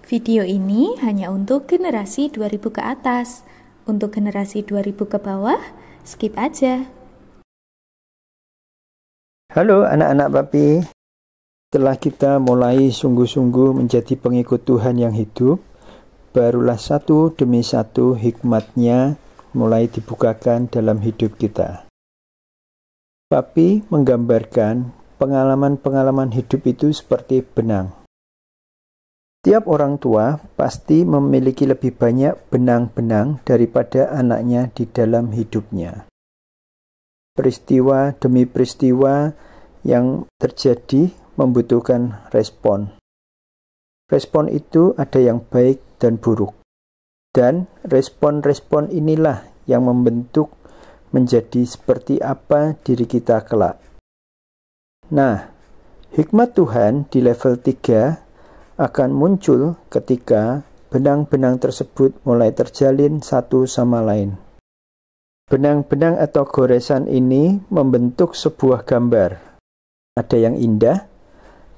Video ini hanya untuk generasi 2000 ke atas. Untuk generasi 2000 ke bawah, skip aja. Halo anak-anak papi. Setelah kita mulai sungguh-sungguh menjadi pengikut Tuhan yang hidup, barulah satu demi satu hikmatnya mulai dibukakan dalam hidup kita. Papi menggambarkan pengalaman-pengalaman hidup itu seperti benang. Tiap orang tua pasti memiliki lebih banyak benang-benang daripada anaknya di dalam hidupnya. Peristiwa demi peristiwa yang terjadi membutuhkan respon. Respon itu ada yang baik dan buruk. Dan respon-respon inilah yang membentuk menjadi seperti apa diri kita kelak. Nah, hikmat Tuhan di level 3 akan muncul ketika benang-benang tersebut mulai terjalin satu sama lain. Benang-benang atau goresan ini membentuk sebuah gambar. Ada yang indah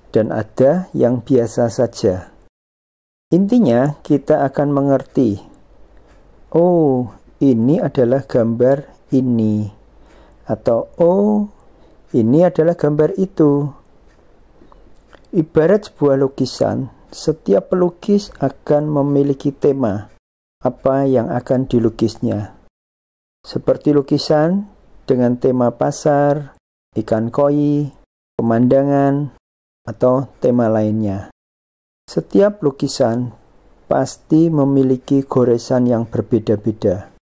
dan ada yang biasa saja. Intinya kita akan mengerti, oh ini adalah gambar ini, atau oh ini adalah gambar itu. Ibarat sebuah lukisan, setiap pelukis akan memiliki tema apa yang akan dilukisnya. Seperti lukisan dengan tema pasar, ikan koi, pemandangan, atau tema lainnya. Setiap lukisan pasti memiliki goresan yang berbeda-beda.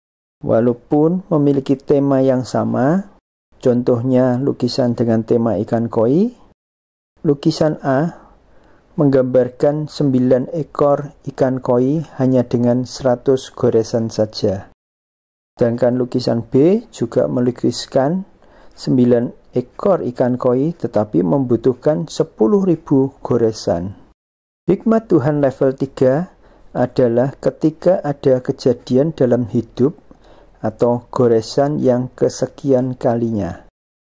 Walaupun memiliki tema yang sama, contohnya lukisan dengan tema ikan koi, lukisan A menggambarkan 9 ekor ikan koi hanya dengan 100 goresan saja. Sedangkan lukisan B juga melukiskan 9 ekor ikan koi tetapi membutuhkan 10.000 goresan. Hikmat Tuhan level 3 adalah ketika ada kejadian dalam hidup atau goresan yang kesekian kalinya.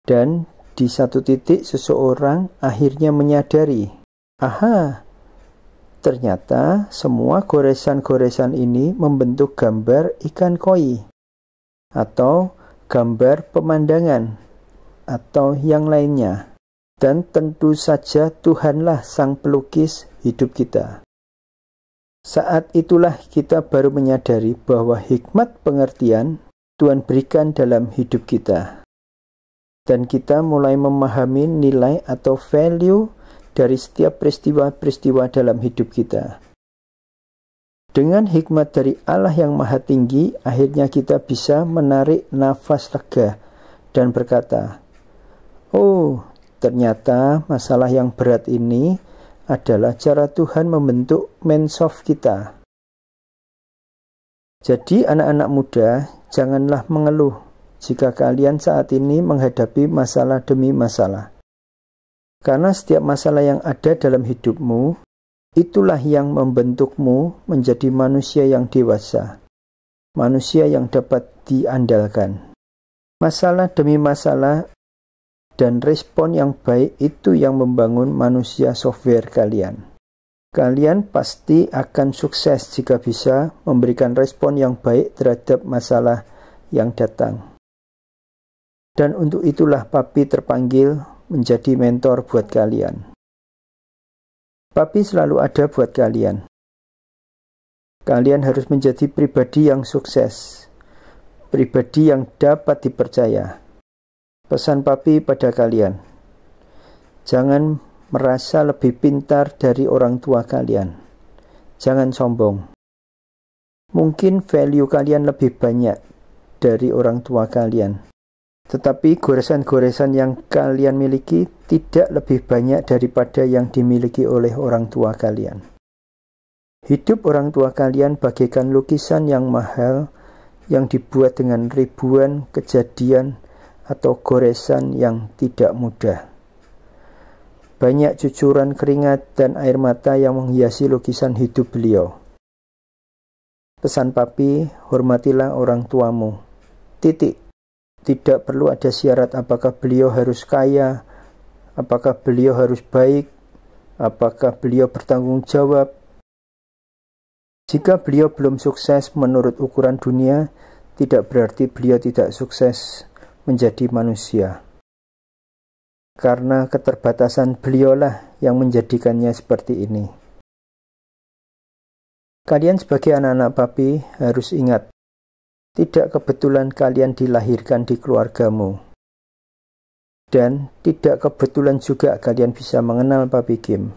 Dan di satu titik seseorang akhirnya menyadari, aha, ternyata semua goresan-goresan ini membentuk gambar ikan koi, atau gambar pemandangan, atau yang lainnya. Dan tentu saja Tuhanlah sang pelukis hidup kita. Saat itulah kita baru menyadari bahwa hikmat pengertian Tuhan berikan dalam hidup kita. Dan kita mulai memahami nilai atau value dari setiap peristiwa-peristiwa dalam hidup kita. Dengan hikmat dari Allah yang Maha Tinggi, akhirnya kita bisa menarik nafas lega dan berkata, oh, ternyata masalah yang berat ini adalah cara Tuhan membentuk mensof kita. Jadi anak-anak muda, janganlah mengeluh jika kalian saat ini menghadapi masalah demi masalah. Karena setiap masalah yang ada dalam hidupmu, itulah yang membentukmu menjadi manusia yang dewasa, manusia yang dapat diandalkan. Masalah demi masalah dan respon yang baik itu yang membangun manusia software kalian. Kalian pasti akan sukses jika bisa memberikan respon yang baik terhadap masalah yang datang. Dan untuk itulah Papi terpanggil menjadi mentor buat kalian. Papi selalu ada buat kalian. Kalian harus menjadi pribadi yang sukses, pribadi yang dapat dipercaya. Pesan Papi pada kalian, jangan merasa lebih pintar dari orang tua kalian. Jangan sombong. Mungkin value kalian lebih banyak dari orang tua kalian. Tetapi goresan-goresan yang kalian miliki tidak lebih banyak daripada yang dimiliki oleh orang tua kalian. Hidup orang tua kalian bagaikan lukisan yang mahal yang dibuat dengan ribuan kejadian atau goresan yang tidak mudah. Banyak cucuran keringat dan air mata yang menghiasi lukisan hidup beliau. Pesan Papi, hormatilah orang tuamu. Titik. Tidak perlu ada syarat apakah beliau harus kaya, apakah beliau harus baik, apakah beliau bertanggung jawab. Jika beliau belum sukses menurut ukuran dunia, tidak berarti beliau tidak sukses menjadi manusia. Karena keterbatasan beliaulah yang menjadikannya seperti ini. Kalian sebagai anak-anak papi harus ingat, tidak kebetulan kalian dilahirkan di keluargamu. Dan tidak kebetulan juga kalian bisa mengenal Papi Kim.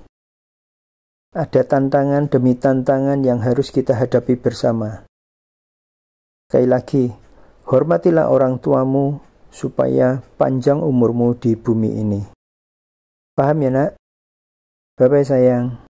Ada tantangan demi tantangan yang harus kita hadapi bersama. Sekali lagi, hormatilah orang tuamu supaya panjang umurmu di bumi ini. Paham ya nak? Bye-bye sayang.